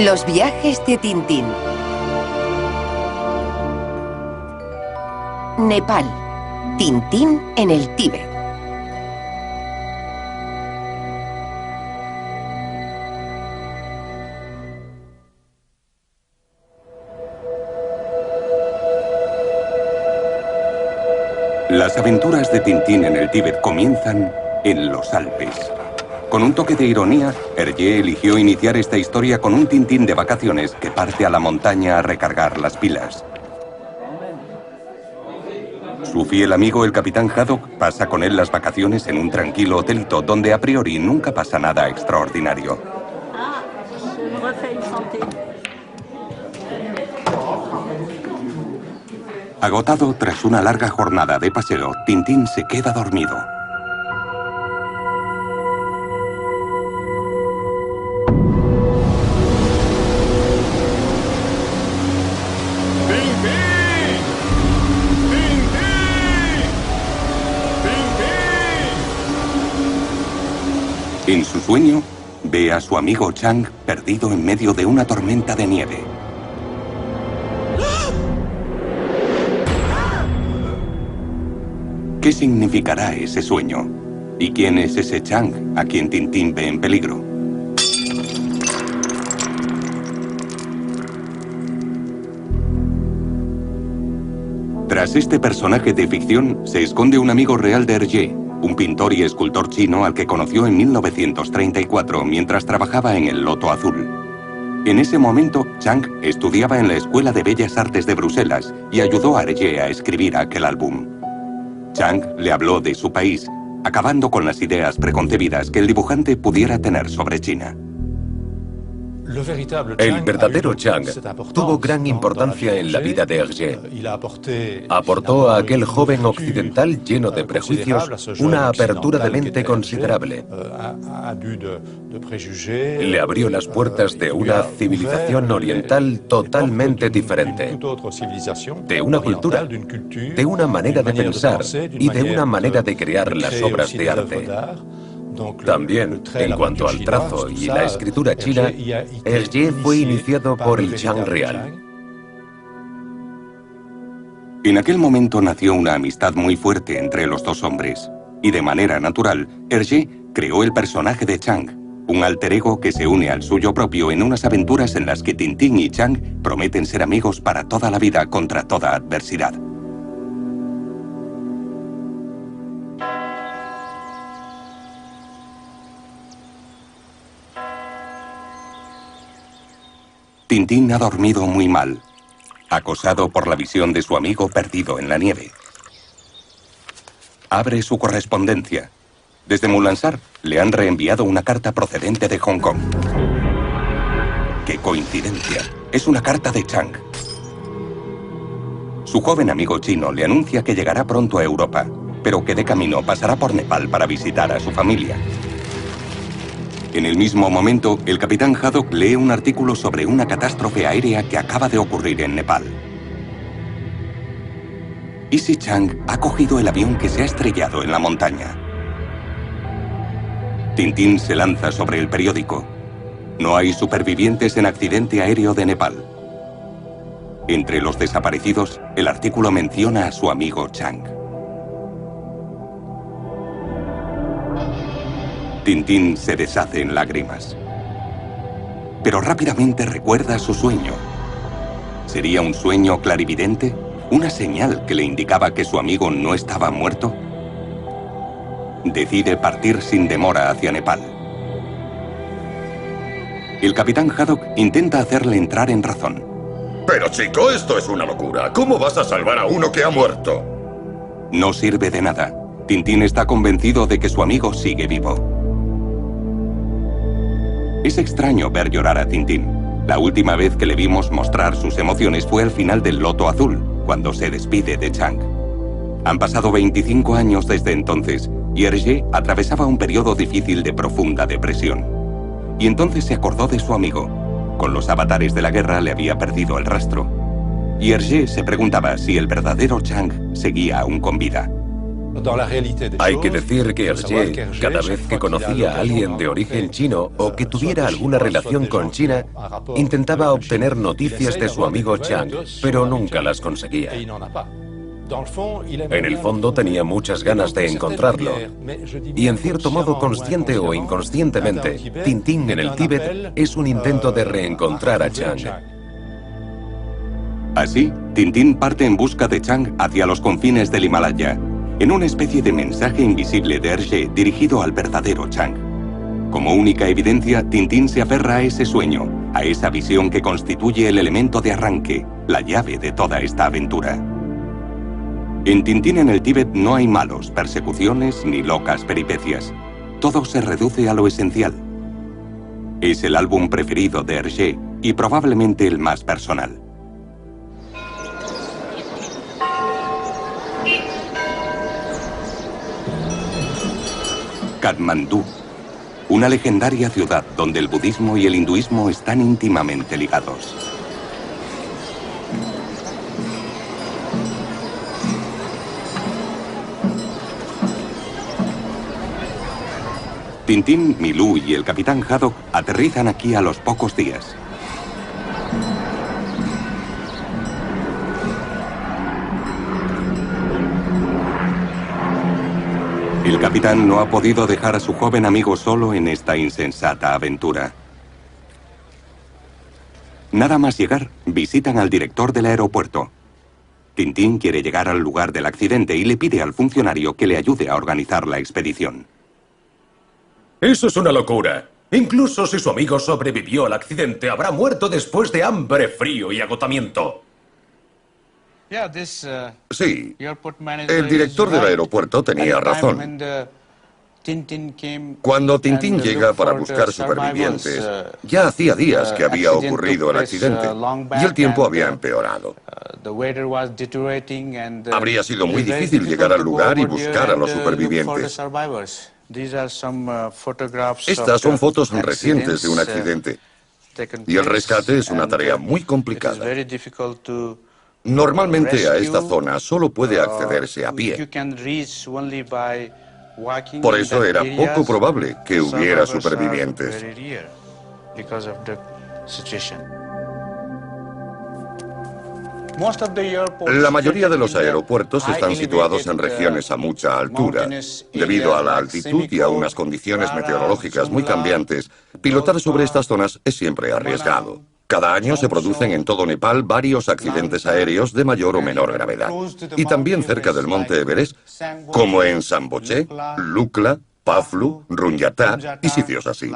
Los viajes de Tintín. Nepal. Tintín en el Tíbet. Las aventuras de Tintín en el Tíbet comienzan en los Alpes. Con un toque de ironía, Hergé eligió iniciar esta historia con un Tintín de vacaciones que parte a la montaña a recargar las pilas. Su fiel amigo, el capitán Haddock, pasa con él las vacaciones en un tranquilo hotelito donde a priori nunca pasa nada extraordinario. Agotado tras una larga jornada de paseo, Tintín se queda dormido. En su sueño, ve a su amigo Chang perdido en medio de una tormenta de nieve. ¿Qué significará ese sueño? ¿Y quién es ese Chang a quien Tintín ve en peligro? Tras este personaje de ficción se esconde un amigo real de Hergé, un pintor y escultor chino al que conoció en 1934 mientras trabajaba en el Loto Azul. En ese momento, Chang estudiaba en la Escuela de Bellas Artes de Bruselas y ayudó a Hergé a escribir aquel álbum. Chang le habló de su país, acabando con las ideas preconcebidas que el dibujante pudiera tener sobre China. El verdadero Chang tuvo gran importancia en la vida de Hergé. Aportó a aquel joven occidental lleno de prejuicios una apertura de mente considerable. Le abrió las puertas de una civilización oriental totalmente diferente, de una cultura, de una manera de pensar y de una manera de crear las obras de arte. También, en cuanto al trazo y la escritura china, Hergé fue iniciado por el Chang real. En aquel momento nació una amistad muy fuerte entre los dos hombres, y de manera natural, Hergé creó el personaje de Chang, un alter ego que se une al suyo propio en unas aventuras en las que Tintín y Chang prometen ser amigos para toda la vida contra toda adversidad. Tintín ha dormido muy mal, acosado por la visión de su amigo perdido en la nieve. Abre su correspondencia. Desde Mulansar le han reenviado una carta procedente de Hong Kong. ¡Qué coincidencia! Es una carta de Chang. Su joven amigo chino le anuncia que llegará pronto a Europa, pero que de camino pasará por Nepal para visitar a su familia. En el mismo momento, el capitán Haddock lee un artículo sobre una catástrofe aérea que acaba de ocurrir en Nepal. ¿Y si Chang ha cogido el avión que se ha estrellado en la montaña? Tintín se lanza sobre el periódico. No hay supervivientes en accidente aéreo de Nepal. Entre los desaparecidos, el artículo menciona a su amigo Chang. Tintín se deshace en lágrimas. Pero rápidamente recuerda su sueño. ¿Sería un sueño clarividente? ¿Una señal que le indicaba que su amigo no estaba muerto? Decide partir sin demora hacia Nepal. El capitán Haddock intenta hacerle entrar en razón. Pero chico, esto es una locura. ¿Cómo vas a salvar a uno que ha muerto? No sirve de nada. Tintín está convencido de que su amigo sigue vivo. Es extraño ver llorar a Tintín. La última vez que le vimos mostrar sus emociones fue al final del Loto Azul, cuando se despide de Chang. Han pasado 25 años desde entonces, y Hergé atravesaba un periodo difícil de profunda depresión. Y entonces se acordó de su amigo. Con los avatares de la guerra le había perdido el rastro. Y Hergé se preguntaba si el verdadero Chang seguía aún con vida. Hay que decir que Hergé, cada vez que conocía a alguien de origen chino o que tuviera alguna relación con China, intentaba obtener noticias de su amigo Chang, pero nunca las conseguía. En el fondo tenía muchas ganas de encontrarlo. Y en cierto modo, consciente o inconscientemente, Tintín en el Tíbet es un intento de reencontrar a Chang. Así, Tintín parte en busca de Chang hacia los confines del Himalaya, en una especie de mensaje invisible de Hergé dirigido al verdadero Chang. Como única evidencia, Tintín se aferra a ese sueño, a esa visión que constituye el elemento de arranque, la llave de toda esta aventura. En Tintín en el Tíbet no hay malos, persecuciones ni locas peripecias. Todo se reduce a lo esencial. Es el álbum preferido de Hergé y probablemente el más personal. Katmandú, una legendaria ciudad donde el budismo y el hinduismo están íntimamente ligados. Tintín, Milú y el capitán Haddock aterrizan aquí a los pocos días. El capitán no ha podido dejar a su joven amigo solo en esta insensata aventura. Nada más llegar, visitan al director del aeropuerto. Tintín quiere llegar al lugar del accidente y le pide al funcionario que le ayude a organizar la expedición. Eso es una locura. Incluso si su amigo sobrevivió al accidente, habrá muerto después de hambre, frío y agotamiento. Sí, el director del aeropuerto tenía razón. Cuando Tintín llega para buscar supervivientes, ya hacía días que había ocurrido el accidente y el tiempo había empeorado. Habría sido muy difícil llegar al lugar y buscar a los supervivientes. Estas son fotos recientes de un accidente y el rescate es una tarea muy complicada. Normalmente a esta zona solo puede accederse a pie. Por eso era poco probable que hubiera supervivientes. La mayoría de los aeropuertos están situados en regiones a mucha altura. Debido a la altitud y a unas condiciones meteorológicas muy cambiantes, pilotar sobre estas zonas es siempre arriesgado. Cada año se producen en todo Nepal varios accidentes aéreos de mayor o menor gravedad. Y también cerca del monte Everest, como en Samboché, Lukla, Phaflu, Runyata y sitios así.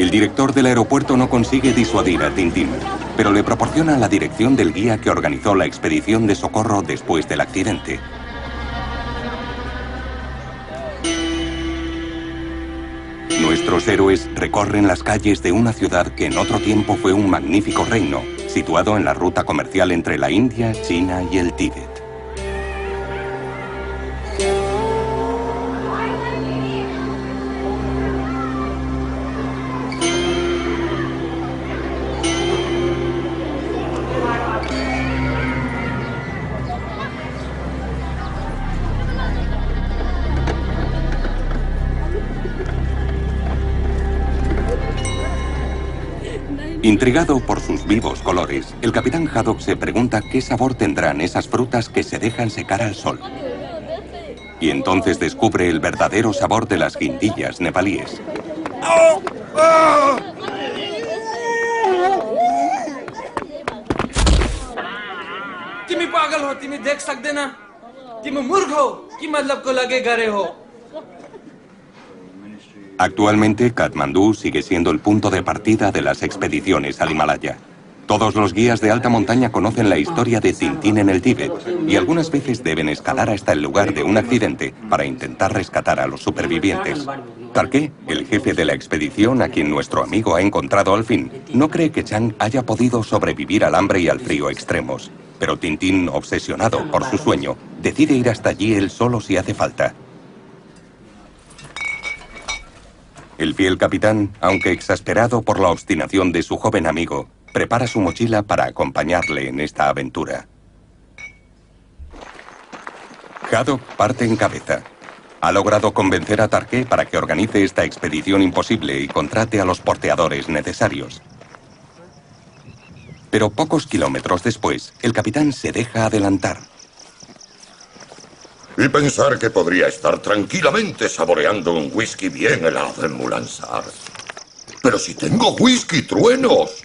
El director del aeropuerto no consigue disuadir a Tintín, pero le proporciona la dirección del guía que organizó la expedición de socorro después del accidente. Nuestros héroes recorren las calles de una ciudad que en otro tiempo fue un magnífico reino, situado en la ruta comercial entre la India, China y el Tíbet. Intrigado por sus vivos colores, el capitán Haddock se pregunta qué sabor tendrán esas frutas que se dejan secar al sol. Y entonces descubre el verdadero sabor de las guindillas nepalíes. Actualmente, Katmandú sigue siendo el punto de partida de las expediciones al Himalaya. Todos los guías de alta montaña conocen la historia de Tintín en el Tíbet y algunas veces deben escalar hasta el lugar de un accidente para intentar rescatar a los supervivientes. Tarqué, el jefe de la expedición a quien nuestro amigo ha encontrado al fin, no cree que Chang haya podido sobrevivir al hambre y al frío extremos, Pero Tintín, obsesionado por su sueño, decide ir hasta allí él solo si hace falta. El fiel capitán, aunque exasperado por la obstinación de su joven amigo, prepara su mochila para acompañarle en esta aventura. Haddock parte en cabeza. Ha logrado convencer a Tarquet para que organice esta expedición imposible y contrate a los porteadores necesarios. Pero pocos kilómetros después, el capitán se deja adelantar. Y pensar que podría estar tranquilamente saboreando un whisky bien helado en Moulinsart. Pero si tengo whisky truenos.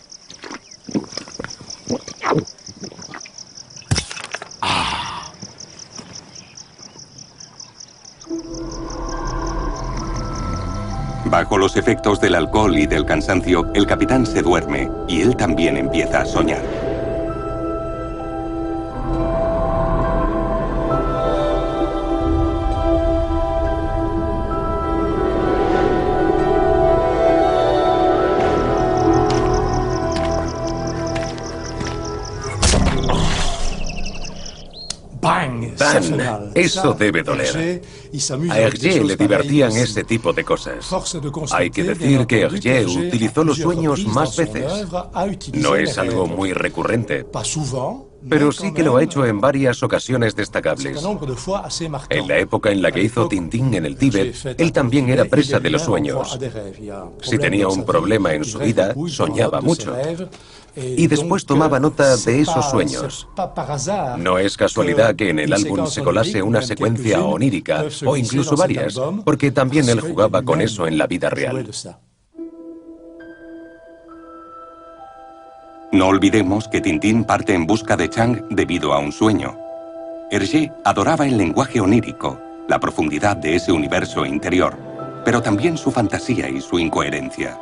Bajo los efectos del alcohol y del cansancio, el capitán se duerme y él también empieza a soñar. ¡Bang! Eso debe doler. A Hergé le divertían ese tipo de cosas. Hay que decir que Hergé utilizó los sueños más veces. No es algo muy recurrente, pero sí que lo ha hecho en varias ocasiones destacables. En la época en la que hizo Tintín en el Tíbet, él también era presa de los sueños. Si tenía un problema en su vida, soñaba mucho. Y después tomaba nota de esos sueños. No es casualidad que en el álbum se colase una secuencia onírica, o incluso varias, porque también él jugaba con eso en la vida real. No olvidemos que Tintín parte en busca de Chang debido a un sueño. Hergé adoraba el lenguaje onírico, la profundidad de ese universo interior, pero también su fantasía y su incoherencia.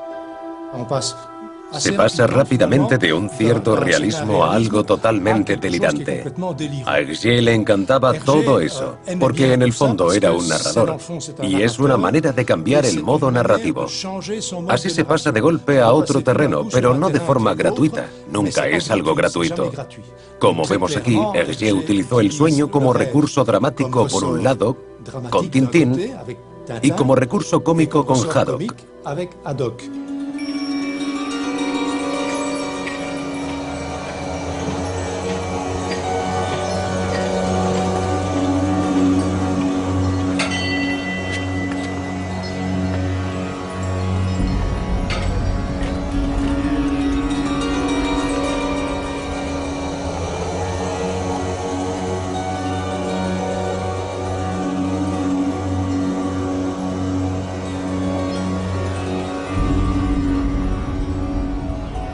Se pasa rápidamente de un cierto realismo a algo totalmente delirante. A Hergé le encantaba todo eso, porque en el fondo era un narrador, y es una manera de cambiar el modo narrativo. Así se pasa de golpe a otro terreno, pero no de forma gratuita. Nunca es algo gratuito. Como vemos aquí, Hergé utilizó el sueño como recurso dramático por un lado, con Tintín, y como recurso cómico con Haddock.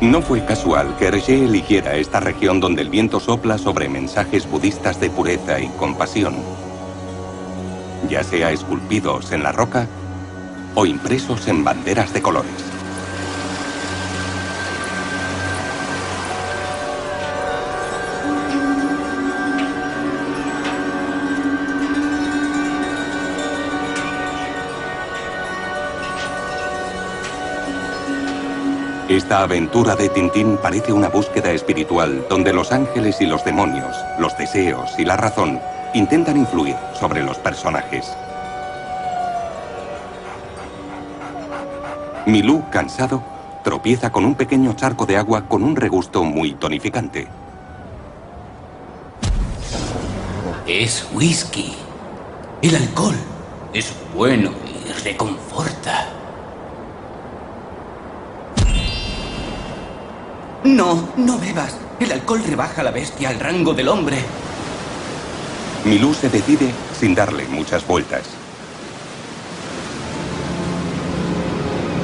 No fue casual que Hergé eligiera esta región donde el viento sopla sobre mensajes budistas de pureza y compasión, ya sea esculpidos en la roca o impresos en banderas de colores. Esta aventura de Tintín parece una búsqueda espiritual donde los ángeles y los demonios, los deseos y la razón intentan influir sobre los personajes. Milú, cansado, tropieza con un pequeño charco de agua con un regusto muy tonificante. Es whisky. El alcohol es bueno y reconforta. No, no bebas. El alcohol rebaja a la bestia al rango del hombre. Milú se decide sin darle muchas vueltas.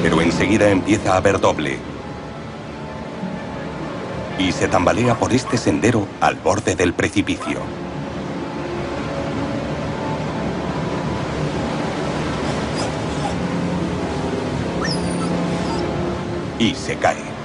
Pero enseguida empieza a ver doble. Y se tambalea por este sendero al borde del precipicio. Y se cae.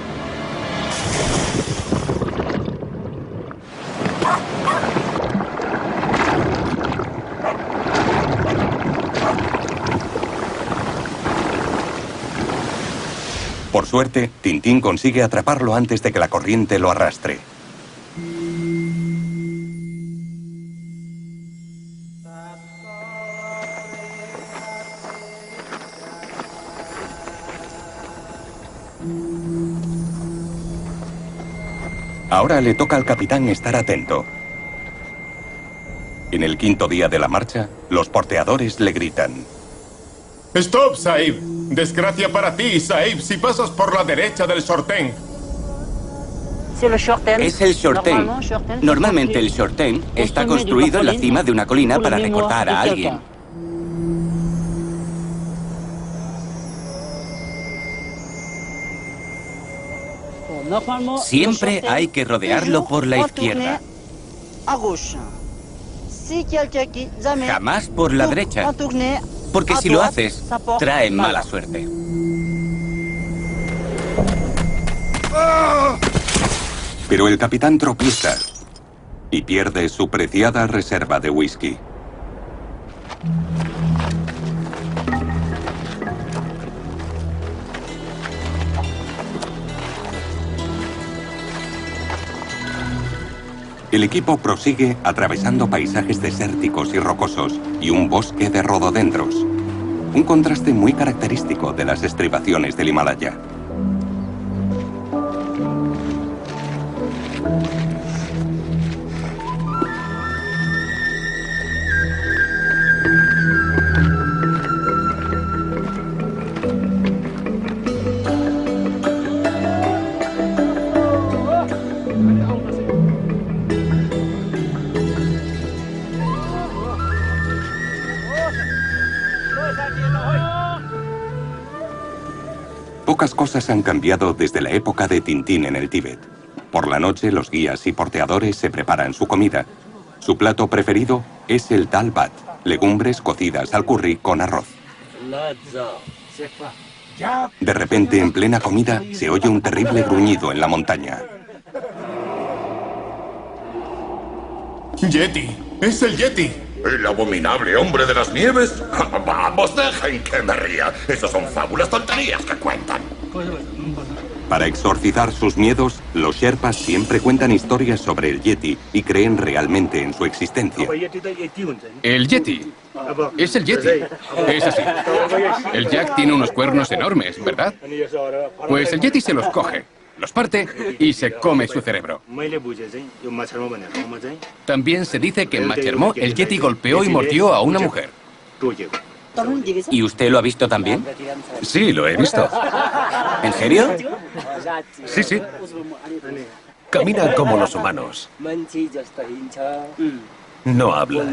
Por suerte, Tintín consigue atraparlo antes de que la corriente lo arrastre. Ahora le toca al capitán estar atento. En el quinto día de la marcha, los porteadores le gritan: ¡Stop, Sahib! Desgracia para ti, Sahib, si pasas por la derecha del Shorten. Es el Shorten. Normalmente el Shorten está construido en la cima de una colina para recordar a alguien. Siempre hay que rodearlo por la izquierda. Jamás por la derecha. Porque si lo haces, trae mala suerte. Pero el capitán tropieza y pierde su preciada reserva de whisky. El equipo prosigue atravesando paisajes desérticos y rocosos y un bosque de rododendros. Un contraste muy característico de las estribaciones del Himalaya. Pocas cosas han cambiado desde la época de Tintín en el Tíbet. Por la noche, los guías y porteadores se preparan su comida. Su plato preferido es el dal bhat, legumbres cocidas al curry con arroz. De repente, en plena comida, se oye un terrible gruñido en la montaña. ¡Yeti! ¡Es el Yeti! ¿El abominable hombre de las nieves? Vamos, dejen que me ría. Esas son fábulas, tonterías que cuentan. Para exorcizar sus miedos, los Sherpas siempre cuentan historias sobre el Yeti y creen realmente en su existencia. El Yeti. Es el Yeti. Es así. El Jack tiene unos cuernos enormes, ¿verdad? Pues el Yeti se los coge, los parte y se come su cerebro. También se dice que en Machermó el Yeti golpeó y mordió a una mujer. ¿Y usted lo ha visto también? Sí, lo he visto. ¿En serio? Sí, sí. Camina como los humanos. No habla.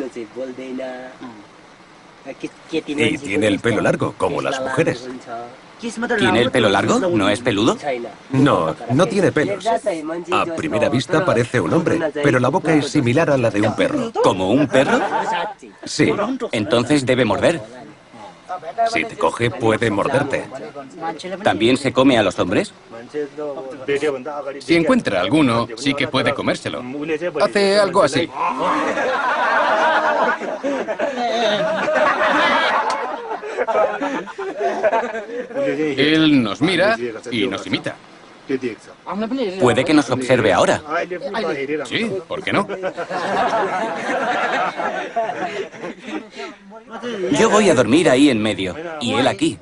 Y tiene el pelo largo, como las mujeres. ¿Tiene el pelo largo? ¿No es peludo? No, no tiene pelos. A primera vista parece un hombre, pero la boca es similar a la de un perro. ¿Como un perro? Sí. Entonces debe morder. Si te coge, puede morderte. ¿También se come a los hombres? Si encuentra alguno, sí que puede comérselo. Hace algo así. Él nos mira y nos imita. Puede que nos observe ahora. Sí, ¿por qué no? Yo voy a dormir ahí en medio, y él aquí.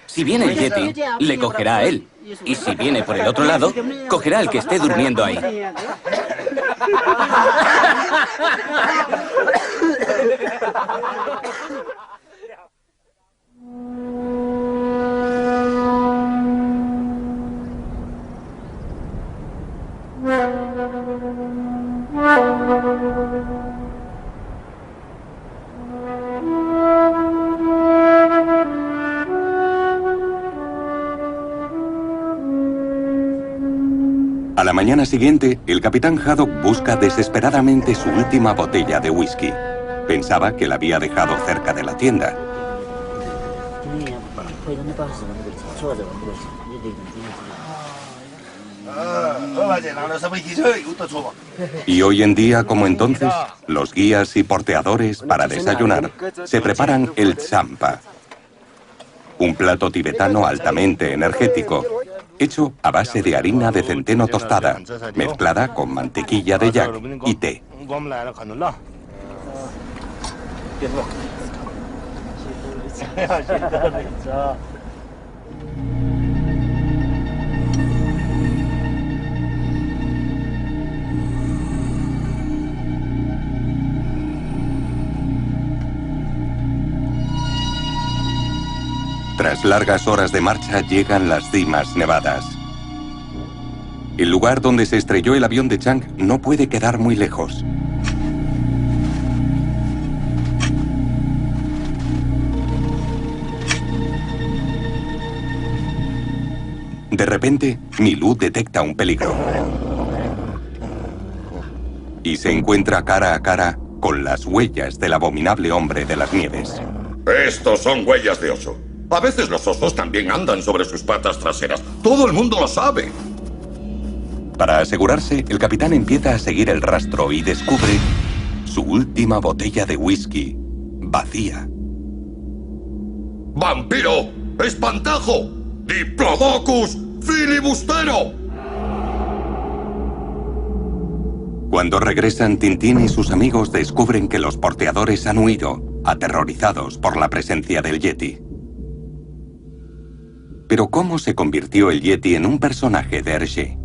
Si viene el Yeti, le cogerá a él. Y si viene por el otro lado, cogerá al que esté durmiendo ahí. A la mañana siguiente, el capitán Haddock busca desesperadamente su última botella de whisky. Pensaba que la había dejado cerca de la tienda. Y hoy en día, como entonces, los guías y porteadores, para desayunar, se preparan el tsampa, un plato tibetano altamente energético, hecho a base de harina de centeno tostada, mezclada con mantequilla de yak y té. Tras largas horas de marcha llegan las cimas nevadas. El lugar donde se estrelló el avión de Chang no puede quedar muy lejos. De repente, Milú detecta un peligro. Y se encuentra cara a cara con las huellas del abominable hombre de las nieves. Estos son huellas de oso. A veces los osos también andan sobre sus patas traseras. Todo el mundo lo sabe. Para asegurarse, el capitán empieza a seguir el rastro y descubre su última botella de whisky vacía. ¡Vampiro! ¡Espantajo! ¡Diplodocus! ¡Filibustero! Cuando regresan, Tintín y sus amigos descubren que los porteadores han huido, aterrorizados por la presencia del Yeti. Pero ¿cómo se convirtió el Yeti en un personaje de Hergé?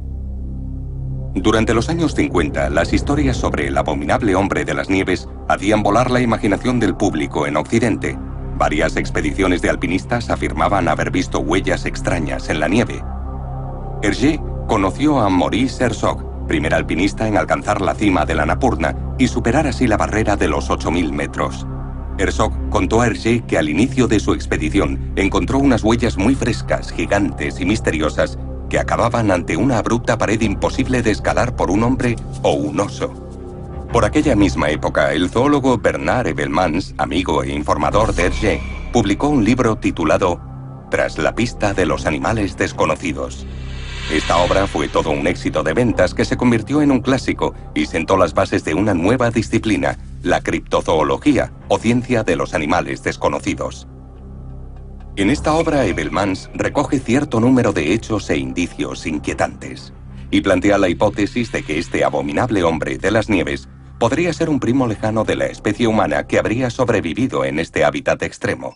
Durante los años 50, las historias sobre el abominable hombre de las nieves hacían volar la imaginación del público en Occidente. Varias expediciones de alpinistas afirmaban haber visto huellas extrañas en la nieve. Hergé conoció a Maurice Herzog, primer alpinista en alcanzar la cima de la Annapurna y superar así la barrera de los 8.000 metros. Herzog contó a Hergé que al inicio de su expedición encontró unas huellas muy frescas, gigantes y misteriosas que acababan ante una abrupta pared imposible de escalar por un hombre o un oso. Por aquella misma época, el zoólogo Bernard Ebelmans, amigo e informador de Hergé, publicó un libro titulado Tras la pista de los animales desconocidos. Esta obra fue todo un éxito de ventas que se convirtió en un clásico y sentó las bases de una nueva disciplina, la criptozoología, o ciencia de los animales desconocidos. En esta obra, Ebelmans recoge cierto número de hechos e indicios inquietantes y plantea la hipótesis de que este abominable hombre de las nieves podría ser un primo lejano de la especie humana que habría sobrevivido en este hábitat extremo.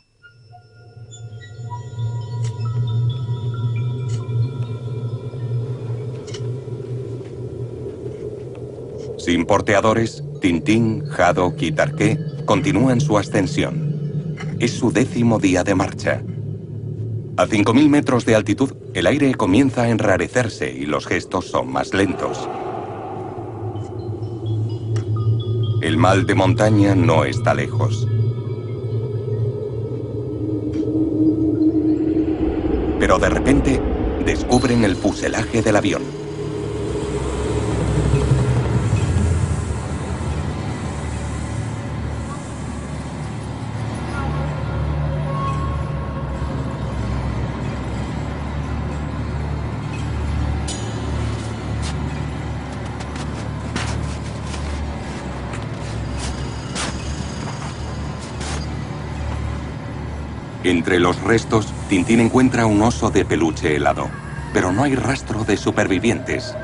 Sin porteadores, Tintín, Haddock y Tarqué continúan su ascensión. Es su 10º día de marcha. A 5.000 metros de altitud, el aire comienza a enrarecerse y los gestos son más lentos. El mal de montaña no está lejos. Pero de repente, descubren el fuselaje del avión. Entre los restos, Tintín encuentra un oso de peluche helado, pero no hay rastro de supervivientes.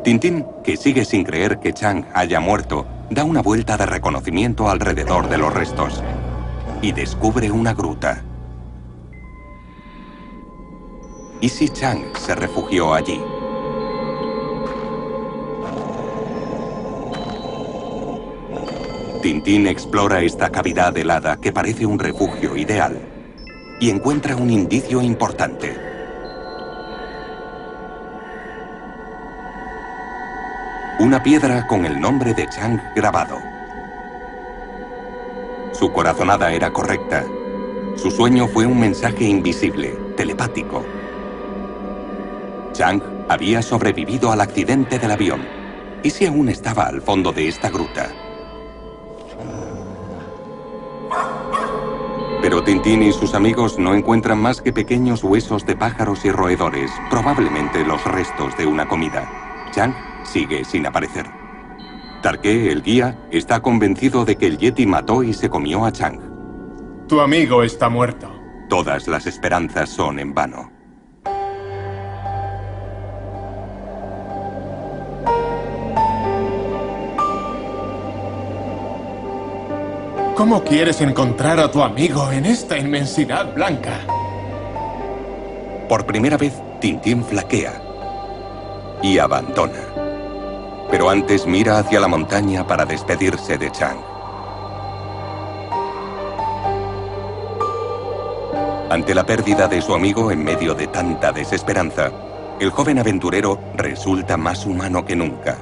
Tintín, que sigue sin creer que Chang haya muerto, da una vuelta de reconocimiento alrededor de los restos y descubre una gruta. ¿Y si Chang se refugió allí? Tintín explora esta cavidad helada que parece un refugio ideal y encuentra un indicio importante. Una piedra con el nombre de Chang grabado. Su corazonada era correcta. Su sueño fue un mensaje invisible, telepático. Chang había sobrevivido al accidente del avión. ¿Y si aún estaba al fondo de esta gruta? Pero Tintín y sus amigos no encuentran más que pequeños huesos de pájaros y roedores, probablemente los restos de una comida. Chang sigue sin aparecer. Tarqué, el guía, está convencido de que el Yeti mató y se comió a Chang. Tu amigo está muerto. Todas las esperanzas son en vano. ¿Cómo quieres encontrar a tu amigo en esta inmensidad blanca? Por primera vez, Tintín flaquea y abandona. Pero antes mira hacia la montaña para despedirse de Chang. Ante la pérdida de su amigo en medio de tanta desesperanza, el joven aventurero resulta más humano que nunca.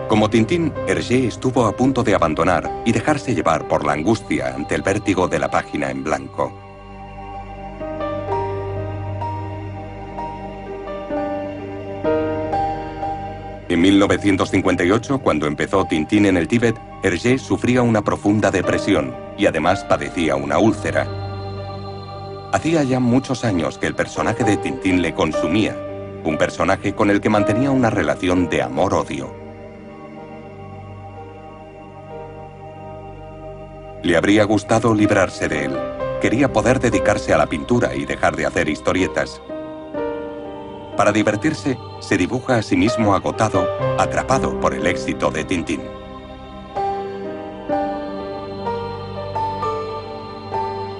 Como Tintín, Hergé estuvo a punto de abandonar y dejarse llevar por la angustia ante el vértigo de la página en blanco. En 1958, cuando empezó Tintín en el Tíbet, Hergé sufría una profunda depresión y además padecía una úlcera. Hacía ya muchos años que el personaje de Tintín le consumía, un personaje con el que mantenía una relación de amor-odio. Le habría gustado librarse de él. Quería poder dedicarse a la pintura y dejar de hacer historietas. Para divertirse, se dibuja a sí mismo agotado, atrapado por el éxito de Tintín.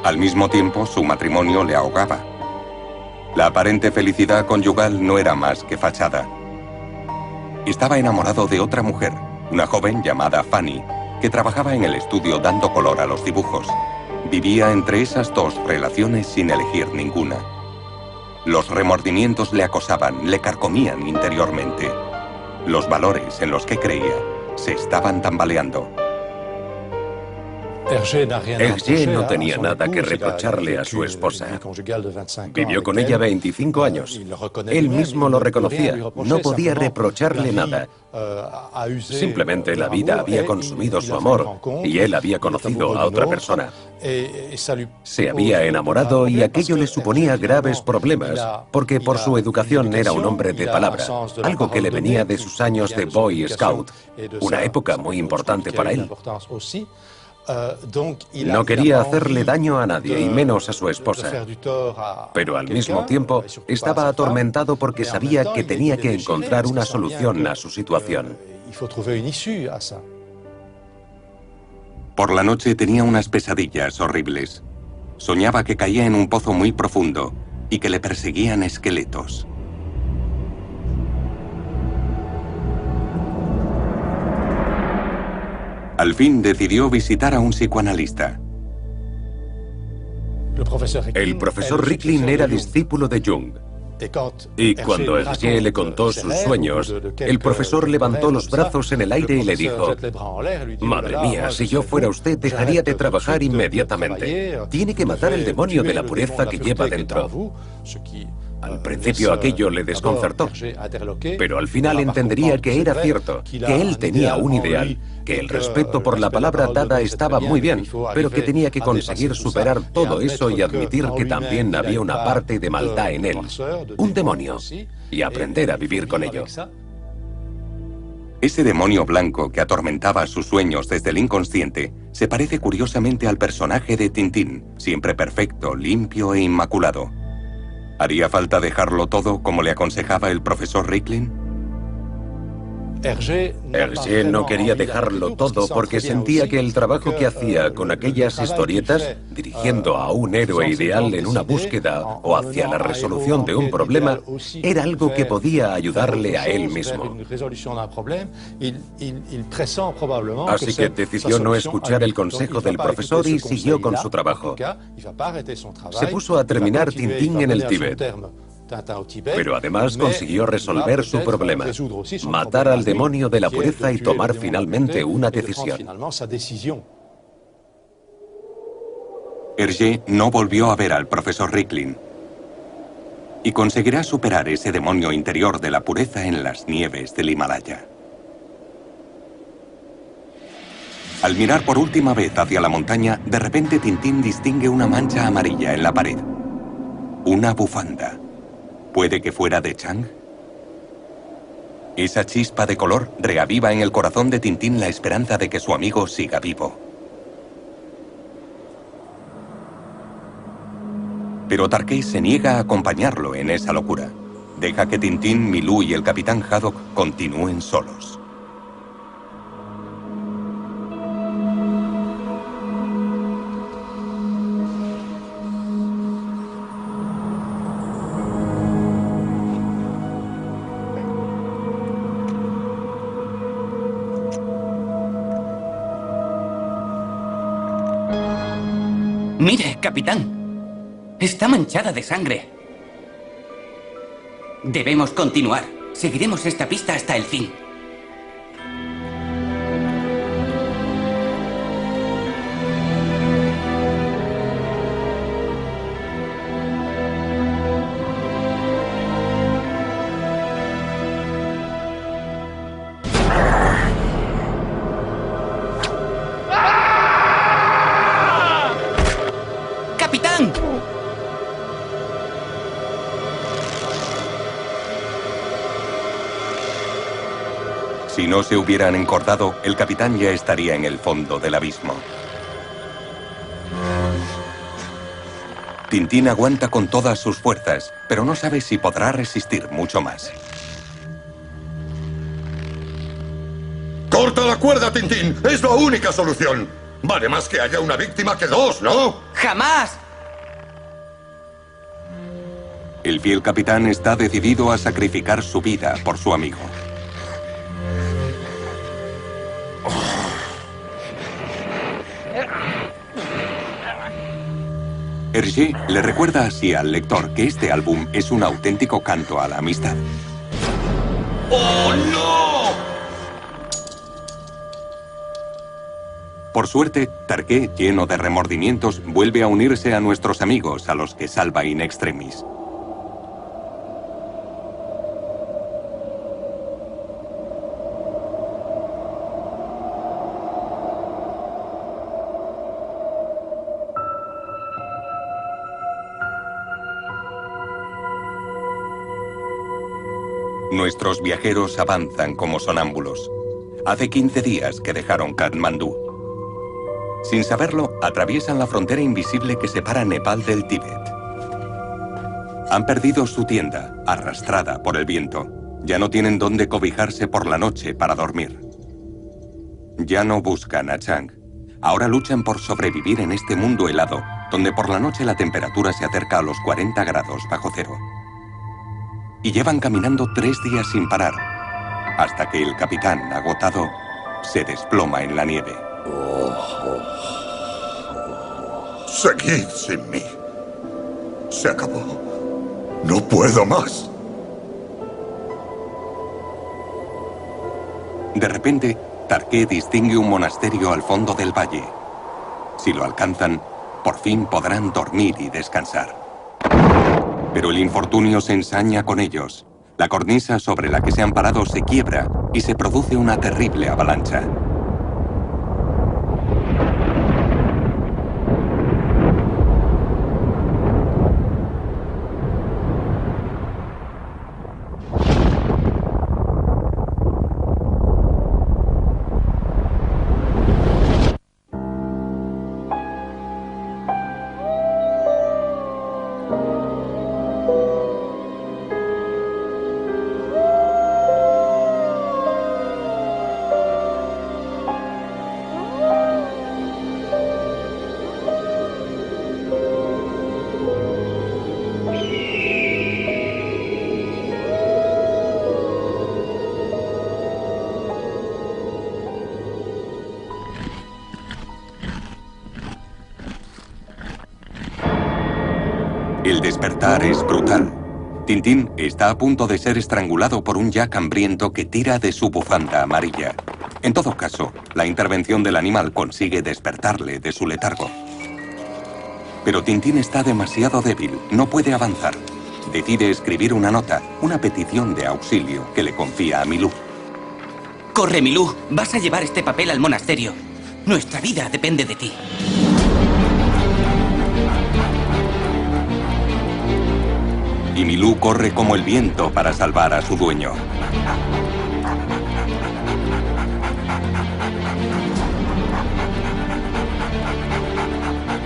Al mismo tiempo, su matrimonio le ahogaba. La aparente felicidad conyugal no era más que fachada. Estaba enamorado de otra mujer, una joven llamada Fanny, que trabajaba en el estudio dando color a los dibujos. Vivía entre esas dos relaciones sin elegir ninguna. Los remordimientos le acosaban, le carcomían interiormente. Los valores en los que creía se estaban tambaleando. Hergé no tenía nada que reprocharle a su esposa. Vivió con ella 25 años. Él mismo lo reconocía. No podía reprocharle nada. Simplemente la vida había consumido su amor y él había conocido a otra persona. Se había enamorado y aquello le suponía graves problemas, porque por su educación era un hombre de palabra, algo que le venía de sus años de Boy Scout, una época muy importante para él. No quería hacerle daño a nadie, y menos a su esposa. Pero al mismo tiempo, estaba atormentado porque sabía que tenía que encontrar una solución a su situación. Por la noche tenía unas pesadillas horribles. Soñaba que caía en un pozo muy profundo y que le perseguían esqueletos. Al fin decidió visitar a un psicoanalista. El profesor Ricklin era discípulo de Jung. Y cuando Hergé le contó sus sueños, el profesor levantó los brazos en el aire y le dijo: «Madre mía, si yo fuera usted, dejaría de trabajar inmediatamente. Tiene que matar el demonio de la pureza que lleva dentro». Al principio aquello le desconcertó, pero al final entendería que era cierto, que él tenía un ideal, que el respeto por la palabra dada estaba muy bien, pero que tenía que conseguir superar todo eso y admitir que también había una parte de maldad en él, un demonio, y aprender a vivir con ello. Ese demonio blanco que atormentaba sus sueños desde el inconsciente se parece curiosamente al personaje de Tintín, siempre perfecto, limpio e inmaculado. ¿Haría falta dejarlo todo como le aconsejaba el profesor Ricklin? Hergé no quería dejarlo todo porque sentía que el trabajo que hacía con aquellas historietas, dirigiendo a un héroe ideal en una búsqueda o hacia la resolución de un problema, era algo que podía ayudarle a él mismo. Así que decidió no escuchar el consejo del profesor y siguió con su trabajo. Se puso a terminar Tintín en el Tíbet. Pero además consiguió resolver su problema, matar al demonio de la pureza y tomar finalmente una decisión. Hergé no volvió a ver al profesor Ricklin y conseguirá superar ese demonio interior de la pureza en las nieves del Himalaya. Al mirar por última vez hacia la montaña, de repente Tintín distingue una mancha amarilla en la pared. Una bufanda. ¿Puede que fuera de Chang? Esa chispa de color reaviva en el corazón de Tintín la esperanza de que su amigo siga vivo. Pero Tarquet se niega a acompañarlo en esa locura. Deja que Tintín, Milú y el capitán Haddock continúen solos. Mire, capitán. Está manchada de sangre. Debemos continuar. Seguiremos esta pista hasta el fin. ¡Capitán! Si no se hubieran encordado, el capitán ya estaría en el fondo del abismo. Tintín aguanta con todas sus fuerzas, pero no sabe si podrá resistir mucho más. ¡Corta la cuerda, Tintín! ¡Es la única solución! Vale más que haya una víctima que dos, ¿no? ¡Jamás! El fiel capitán está decidido a sacrificar su vida por su amigo. Hergé le recuerda así al lector que este álbum es un auténtico canto a la amistad. ¡Oh, no! Por suerte, Tarqué, lleno de remordimientos, vuelve a unirse a nuestros amigos, a los que salva in extremis. Nuestros viajeros avanzan como sonámbulos. Hace 15 días que dejaron Katmandú. Sin saberlo, atraviesan la frontera invisible que separa Nepal del Tíbet. Han perdido su tienda, arrastrada por el viento. Ya no tienen dónde cobijarse por la noche para dormir. Ya no buscan a Chang. Ahora luchan por sobrevivir en este mundo helado, donde por la noche la temperatura se acerca a los 40 grados bajo cero. Y llevan caminando 3 días sin parar, hasta que el capitán, agotado, se desploma en la nieve. Seguid sin mí. Se acabó. No puedo más. De repente, Tarqué distingue un monasterio al fondo del valle. Si lo alcanzan, por fin podrán dormir y descansar. Pero el infortunio se ensaña con ellos. La cornisa sobre la que se han parado se quiebra y se produce una terrible avalancha. El despertar es brutal. Tintín está a punto de ser estrangulado por un yak hambriento que tira de su bufanda amarilla. En todo caso, la intervención del animal consigue despertarle de su letargo. Pero Tintín está demasiado débil, no puede avanzar. Decide escribir una nota, una petición de auxilio que le confía a Milú. ¡Corre, Milú! Vas a llevar este papel al monasterio. Nuestra vida depende de ti. Y Milú corre como el viento para salvar a su dueño.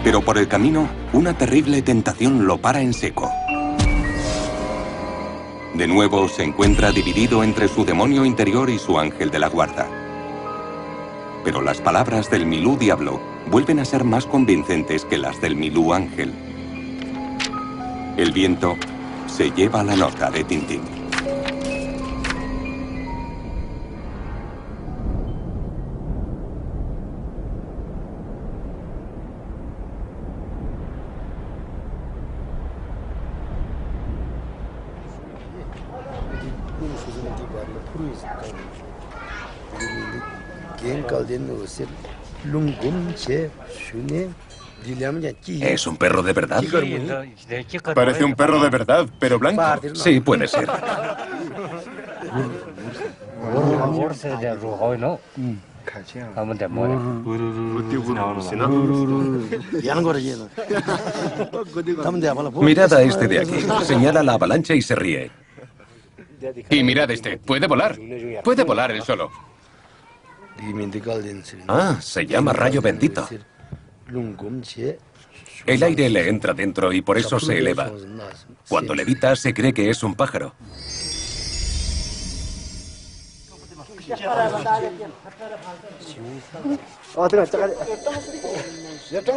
Pero por el camino, una terrible tentación lo para en seco. De nuevo se encuentra dividido entre su demonio interior y su ángel de la guarda. Pero las palabras del Milú Diablo vuelven a ser más convincentes que las del Milú Ángel. El viento se lleva la nota de Tintín. ¿Es un perro de verdad? Parece un perro de verdad, pero blanco. Sí, puede ser. Mirad a este de aquí. Señala la avalancha y se ríe. Y mirad este, puede volar. Puede volar él solo. Ah, se llama rayo bendito. El aire le entra dentro y por eso se eleva. Cuando levita se cree que es un pájaro.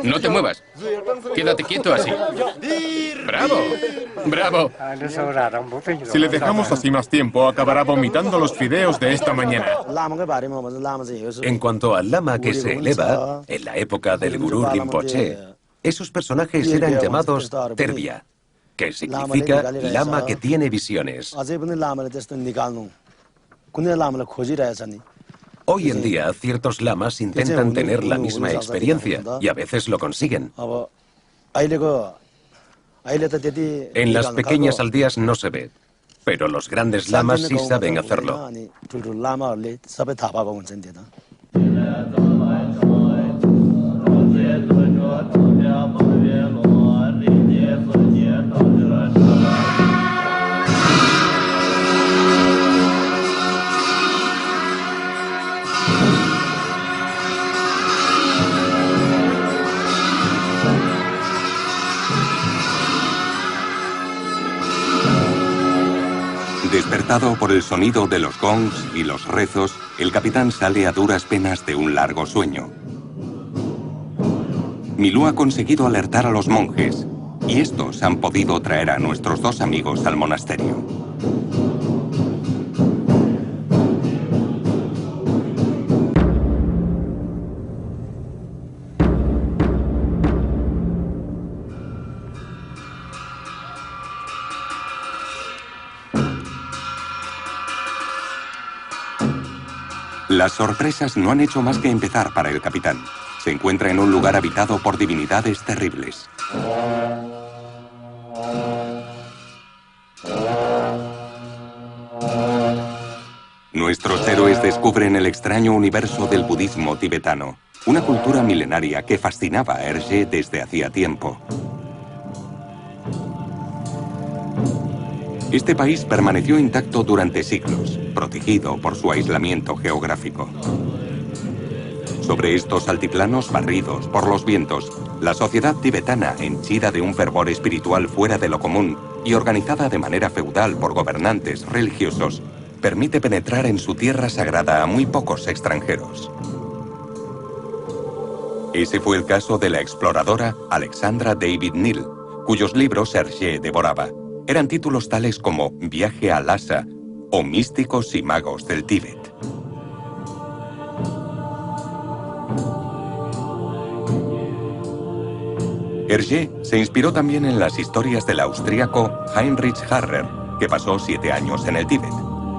No te muevas. Quédate quieto así. ¡Bravo! ¡Bravo! Si le dejamos así más tiempo, acabará vomitando los fideos de esta mañana. En cuanto al lama que se eleva, en la época del gurú Rinpoche, esos personajes eran llamados terbia, que significa lama que tiene visiones. Hoy en día, ciertos lamas intentan tener la misma experiencia y a veces lo consiguen. En las pequeñas aldeas no se ve, pero los grandes lamas sí saben hacerlo. Despertado por el sonido de los gongs y los rezos, el capitán sale a duras penas de un largo sueño. Milú ha conseguido alertar a los monjes, y estos han podido traer a nuestros dos amigos al monasterio. Las sorpresas no han hecho más que empezar para el capitán. Se encuentra en un lugar habitado por divinidades terribles. Nuestros héroes descubren el extraño universo del budismo tibetano, una cultura milenaria que fascinaba a Hergé desde hacía tiempo. Este país permaneció intacto durante siglos, protegido por su aislamiento geográfico. Sobre estos altiplanos barridos por los vientos, la sociedad tibetana, henchida de un fervor espiritual fuera de lo común y organizada de manera feudal por gobernantes religiosos, permite penetrar en su tierra sagrada a muy pocos extranjeros. Ese fue el caso de la exploradora Alexandra David Neal, cuyos libros Hergé devoraba. Eran títulos tales como Viaje a Lhasa o Místicos y Magos del Tíbet. Hergé se inspiró también en las historias del austríaco Heinrich Harrer, que pasó 7 años en el Tíbet.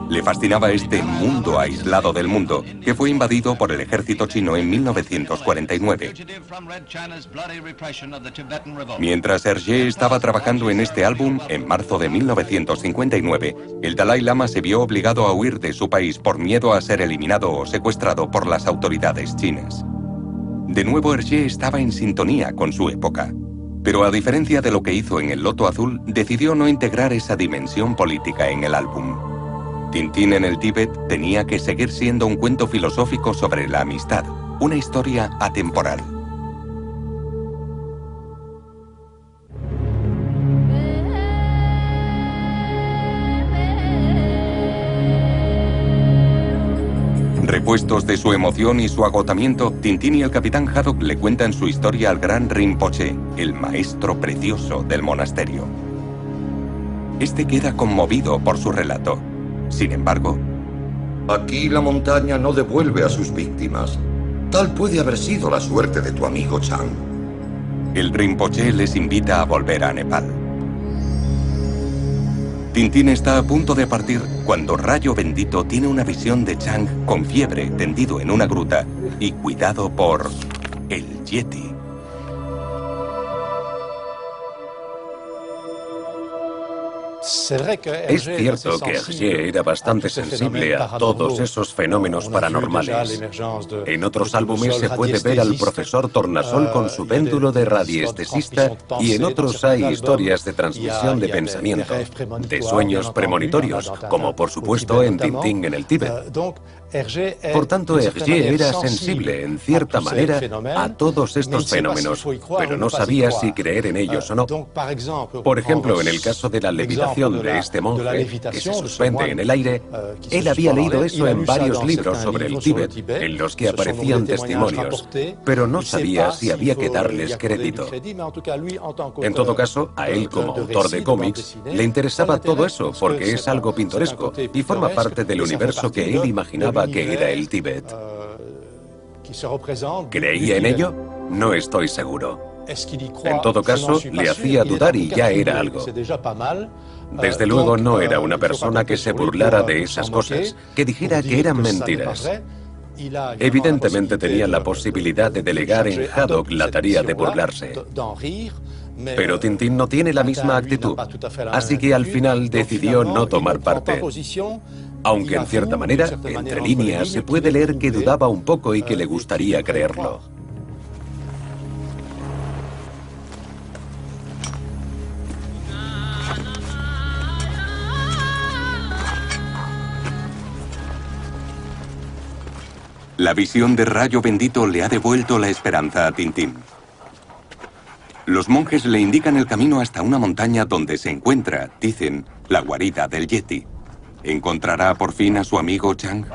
Le fascinaba este mundo aislado del mundo, que fue invadido por el ejército chino en 1949. Mientras Hergé estaba trabajando en este álbum, en marzo de 1959, el Dalai Lama se vio obligado a huir de su país por miedo a ser eliminado o secuestrado por las autoridades chinas. De nuevo, Hergé estaba en sintonía con su época. Pero a diferencia de lo que hizo en El Loto Azul, decidió no integrar esa dimensión política en el álbum. Tintín en el Tíbet tenía que seguir siendo un cuento filosófico sobre la amistad, una historia atemporal. Repuestos de su emoción y su agotamiento, Tintín y el capitán Haddock le cuentan su historia al gran Rinpoche, el maestro precioso del monasterio. Este queda conmovido por su relato. Sin embargo, aquí la montaña no devuelve a sus víctimas. Tal puede haber sido la suerte de tu amigo Chang. El Rinpoche les invita a volver a Nepal. Tintín está a punto de partir cuando Rayo Bendito tiene una visión de Chang con fiebre tendido en una gruta y cuidado por el Yeti. Es cierto que Hergé era bastante sensible a todos esos fenómenos paranormales. En otros álbumes se puede ver al profesor Tornasol con su péndulo de radiestesista y en otros hay historias de transmisión de pensamiento, de sueños premonitorios, como por supuesto en Tintín en el Tíbet. Por tanto, Hergé era sensible, en cierta manera, a todos estos fenómenos, pero no sabía si creer en ellos o no. Por ejemplo, en el caso de la levitación de este monje, que se suspende en el aire, él había leído eso en varios libros sobre el Tíbet, en los que aparecían testimonios, pero no sabía si había que darles crédito. En todo caso, a él como autor de cómics, le interesaba todo eso, porque es algo pintoresco y forma parte del universo que él imaginaba que era el Tíbet. ¿Creía en ello? No estoy seguro. En todo caso, le hacía dudar y ya era algo. Desde luego no era una persona que se burlara de esas cosas, que dijera que eran mentiras. Evidentemente tenía la posibilidad de delegar en Haddock la tarea de burlarse. Pero Tintín no tiene la misma actitud, así que al final decidió no tomar parte. Aunque en cierta manera, entre líneas, se puede leer que dudaba un poco y que le gustaría creerlo. La visión de Rayo Bendito le ha devuelto la esperanza a Tintín. Los monjes le indican el camino hasta una montaña donde se encuentra, dicen, la guarida del Yeti. ¿Encontrará por fin a su amigo Chang?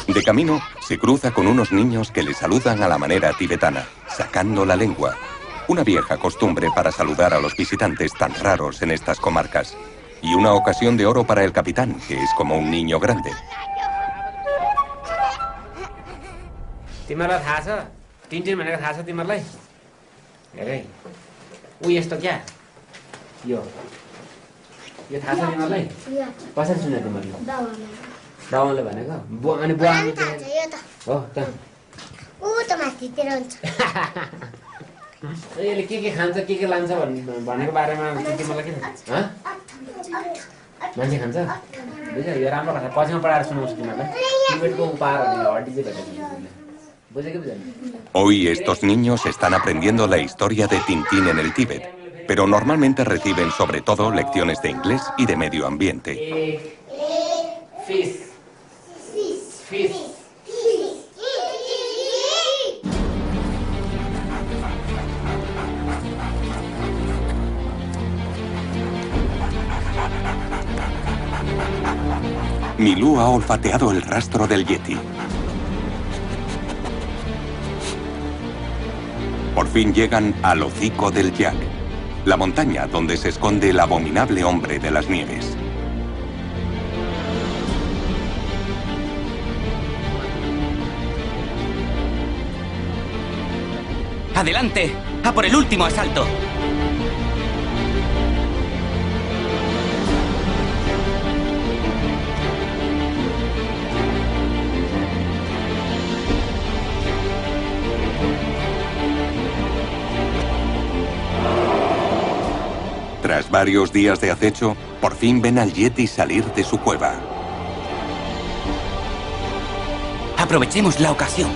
De camino, se cruza con unos niños que le saludan a la manera tibetana, sacando la lengua. Una vieja costumbre para saludar a los visitantes tan raros en estas comarcas. Y una ocasión de oro para el capitán, que es como un niño grande. तिमीलाई थाहा छ टिन्टिन भनेको थाहा छ तिमीलाई हेरे उ यस्तो क्या यो थाहा छ तिमीलाई कसरी सुने तिमीले बाउले भनेको अनि बुवा हो त उ त माथितिर हुन्छ यसले के खान्छ के लान्छ भनेको बारेमा तिमीलाई के थाहा ह मान्छे खान्छ बुझ्यौ यो राम्रो କଥା पछिमा पढाएर सुनाउँछु तिमीलाई टिबेटको उपहार भनेको हड्डी चाहिँ भेटेको Hoy estos niños están aprendiendo la historia de Tintín en el Tíbet, pero normalmente reciben sobre todo lecciones de inglés y de medio ambiente. Milú ha olfateado el rastro del Yeti. Por fin llegan al hocico del Yak, la montaña donde se esconde el abominable hombre de las nieves. ¡Adelante! ¡A por el último asalto! Tras varios días de acecho, por fin ven al Yeti salir de su cueva. Aprovechemos la ocasión.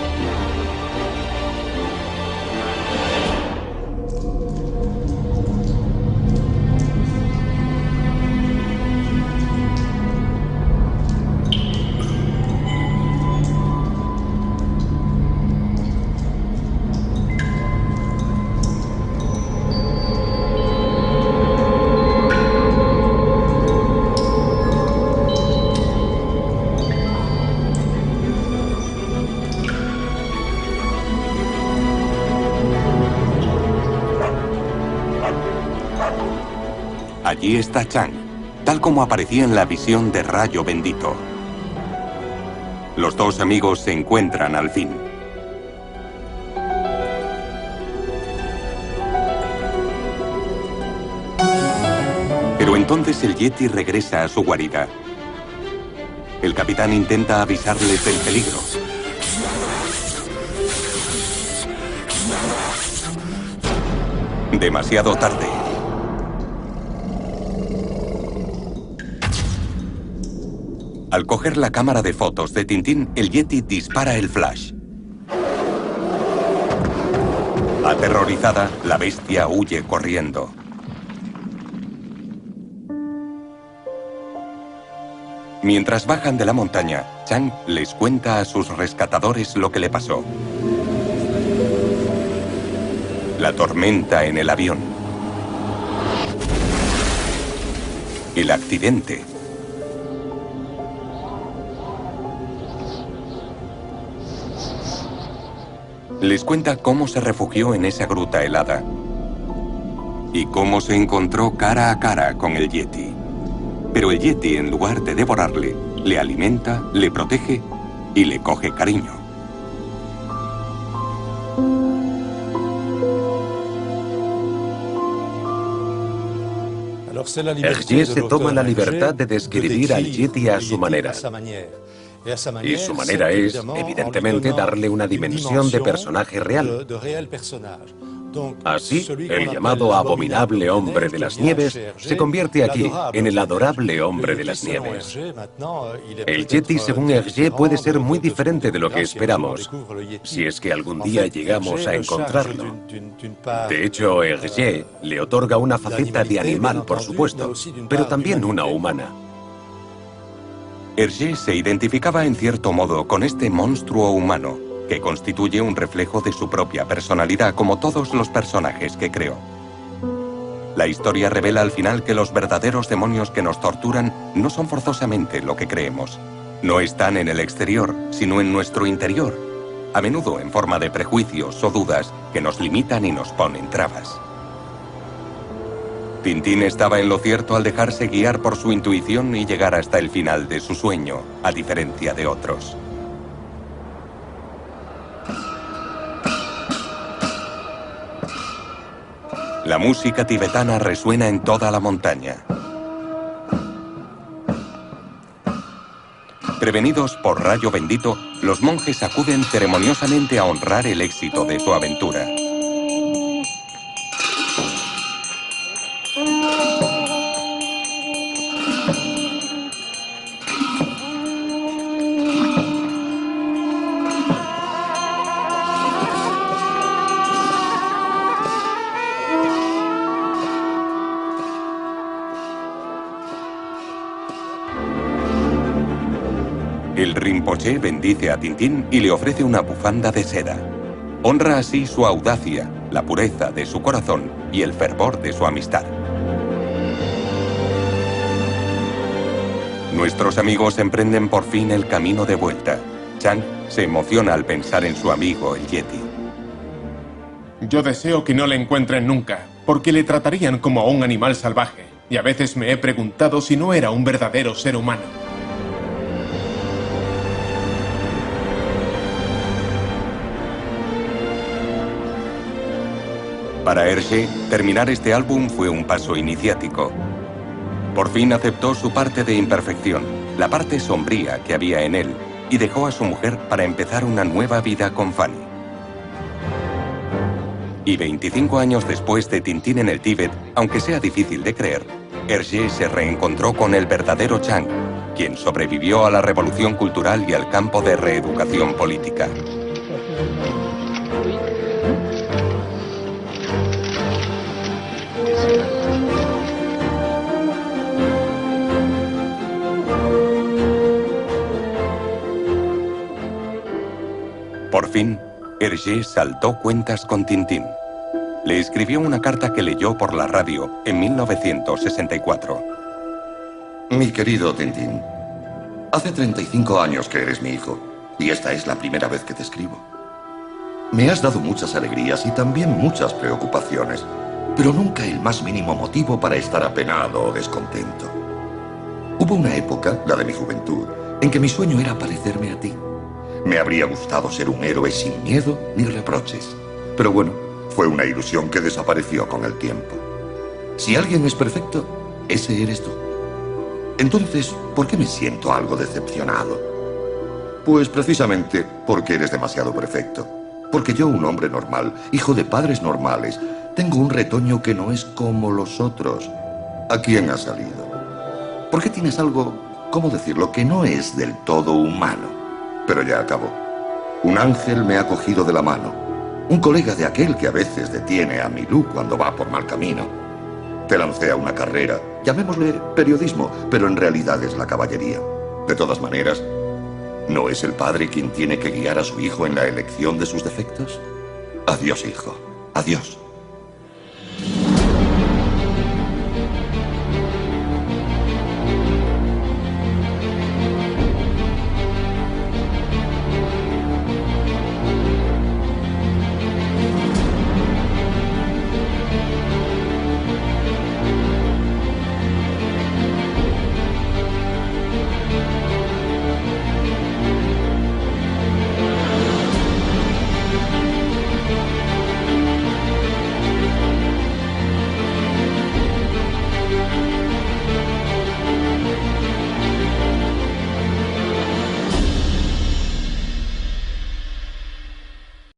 Allí está Chang, tal como aparecía en la visión de Rayo Bendito. Los dos amigos se encuentran al fin. Pero entonces el Yeti regresa a su guarida. El capitán intenta avisarles del peligro. Demasiado tarde. Al coger la cámara de fotos de Tintín, el Yeti dispara el flash. Aterrorizada, la bestia huye corriendo. Mientras bajan de la montaña, Chang les cuenta a sus rescatadores lo que le pasó. La tormenta en el avión. El accidente. Les cuenta cómo se refugió en esa gruta helada y cómo se encontró cara a cara con el Yeti. Pero el Yeti, en lugar de devorarle, le alimenta, le protege y le coge cariño. Hergé se toma la libertad de describir al Yeti a su manera. Y su manera es, evidentemente, darle una dimensión de personaje real. Así, el llamado abominable hombre de las nieves se convierte aquí en el adorable hombre de las nieves. El Yeti, según Hergé, puede ser muy diferente de lo que esperamos, si es que algún día llegamos a encontrarlo. De hecho, Hergé le otorga una faceta de animal, por supuesto, pero también una humana. Hergé se identificaba en cierto modo con este monstruo humano, que constituye un reflejo de su propia personalidad, como todos los personajes que creó. La historia revela al final que los verdaderos demonios que nos torturan no son forzosamente lo que creemos. No están en el exterior, sino en nuestro interior, a menudo en forma de prejuicios o dudas que nos limitan y nos ponen trabas. Tintín estaba en lo cierto al dejarse guiar por su intuición y llegar hasta el final de su sueño, a diferencia de otros. La música tibetana resuena en toda la montaña. Prevenidos por rayo bendito, los monjes acuden ceremoniosamente a honrar el éxito de su aventura. El Rinpoché bendice a Tintín y le ofrece una bufanda de seda. Honra así su audacia, la pureza de su corazón y el fervor de su amistad. Nuestros amigos emprenden por fin el camino de vuelta. Chang se emociona al pensar en su amigo el Yeti. Yo deseo que no le encuentren nunca, porque le tratarían como a un animal salvaje, y a veces me he preguntado si no era un verdadero ser humano. Para Hergé, terminar este álbum fue un paso iniciático. Por fin aceptó su parte de imperfección, la parte sombría que había en él, y dejó a su mujer para empezar una nueva vida con Fanny. Y 25 años después de Tintín en el Tíbet, aunque sea difícil de creer, Hergé se reencontró con el verdadero Chang, quien sobrevivió a la revolución cultural y al campo de reeducación política. Por fin, Hergé saldó cuentas con Tintín. Le escribió una carta que leyó por la radio en 1964. Mi querido Tintín, hace 35 años que eres mi hijo, y esta es la primera vez que te escribo. Me has dado muchas alegrías y también muchas preocupaciones, pero nunca el más mínimo motivo para estar apenado o descontento. Hubo una época, la de mi juventud, en que mi sueño era parecerme a ti. Me habría gustado ser un héroe sin miedo ni reproches. Pero bueno, fue una ilusión que desapareció con el tiempo. Si alguien es perfecto, ese eres tú. Entonces, ¿por qué me siento algo decepcionado? Pues precisamente porque eres demasiado perfecto. Porque yo, un hombre normal, hijo de padres normales, tengo un retoño que no es como los otros. ¿A quién ha salido? ¿Por qué tienes algo, cómo decirlo, que no es del todo humano? Pero ya acabó. Un ángel me ha cogido de la mano. Un colega de aquel que a veces detiene a Milú cuando va por mal camino. Te lancé a una carrera, llamémosle periodismo, pero en realidad es la caballería. De todas maneras, ¿no es el padre quien tiene que guiar a su hijo en la elección de sus defectos? Adiós, hijo. Adiós.